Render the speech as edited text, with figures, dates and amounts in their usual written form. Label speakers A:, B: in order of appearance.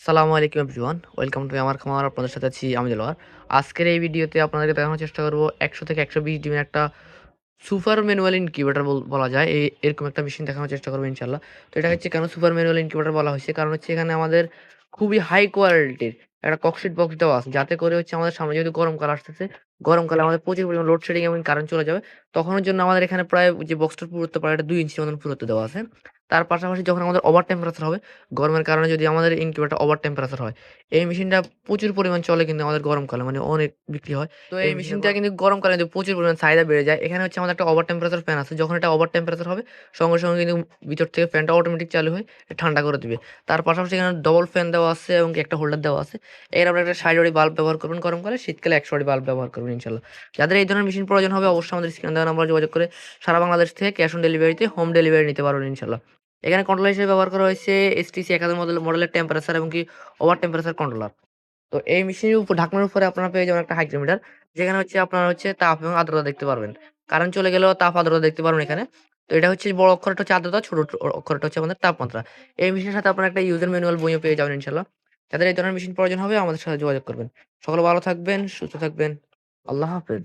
A: সালামু আলাইকুম everyone. Welcome to আমার খামার। আপনাদের সাথে আছি আমি দেলোয়ার। আজকের এই ভিডিওতে আপনাদেরকে দেখানোর চেষ্টা করব ১০০ থেকে ১২০ ডিমের একটা সুপার ম্যানুয়াল ইনকিউবেটর বলা যায়। এরকম একটা মেশিন দেখানোর চেষ্টা করব ইনশাআল্লাহ। তো এটা হচ্ছে কেন সুপার ম্যানুয়াল ইনকিউবেটর বলা হয়েছে? কারণ হচ্ছে এখানে আমাদের খুবই হাই কোয়ালিটির একটা ককশিট বক্স দেওয়া আছে। যাতে করে হচ্ছে আমাদের সামনে যেহেতু গরমকাল আসতেছে, গরমকালে আমাদের প্রচুর পরিমাণ লোডশেডিং এবং কারেন্ট চলে যাবে। তখনের জন্য আমাদের এখানে প্রায় যে বক্সটার পুরুত্ব প্রায় ২ ইঞ্চির মতন পুরুত্ব দেওয়া আছে। তার পাশাপাশি যখন আমাদের ওভার টেম্পারেচার হবে, গরমের কারণে যদি আমাদের ইনকিউবেটর ওভার টেম্পারেচার হয়, এই মেশিনটা প্রচুর পরিমাণ চলে কিন্তু আমাদের গরমকালে মানে অনেক বিক্রি হয়। তো এই মেশিনটা কিন্তু গরমকালে কিন্তু প্রচুর পরিমাণ চাহিদা বেড়ে যায়। এখানে হচ্ছে আমাদের একটা ওভার টেম্পারেচার ফ্যান আছে। যখন এটা ওভার টেম্পারেচার হবে সঙ্গে কিন্তু ভিতর থেকে ফ্যানটা অটোমেটিক চালু হয়ে ঠান্ডা করে দিবে। তার পাশাপাশি এখানে ডবল ফ্যান দেওয়া আছে এবং একটা হোল্ডার দেওয়া আছে। এর আপনারা একটা ৬০ ওয়াটের বাল্ব ব্যবহার করবেন গরমকালে, শীতকালে ১০০ ওয়াটের বাল্ব ব্যবহার করবেন ইনশাআল্লাহ। যাদের এই ধরনের মেশিন প্রয়োজন হবে অবশ্যই আমাদের স্ক্রিনে দেওয়া নাম্বারে যোগাযোগ করে সারা বাংলাদেশ থেকে ক্যাশ অন ডেলিভারিতে হোম ডেলিভারি নিতে পারবেন ইনশাআল্লাহ। এখানে কন্ট্রোলার হিসেবে ব্যবহার করা হয়েছে এসটিসি ১০০০ মডেলের টেম্পারেচার এবং কি ওভার টেম্পারেচার কন্ট্রোলার। তো এই মেশিনের ঢাকনার উপরে আপনারা পেয়ে যাবেন একটা হাইগ্রোমিটার, যেখানে হচ্ছে আপনারা হচ্ছে তাপ এবং আর্দ্রতা দেখতে পারবেন। কারেন্ট চলে গেলেও তাপ আর্দ্রতা দেখতে পারবেন এখানে। তো এটা হচ্ছে বড় অক্ষরটা হচ্ছে আর্দ্রতা, ছোট অক্ষরটা হচ্ছে আমাদের তাপমাত্রা। এই মেশিনের সাথে আপনারা একটা ইউজার ম্যানুয়াল বইও পেয়ে যাবেন ইনশাআল্লাহ। যাদের এই ধরনের মেশিন প্রয়োজন হবে আমাদের সাথে যোগাযোগ করবেন। সকলে ভালো থাকবেন, সুস্থ থাকবেন। আল্লাহ হাফেজ।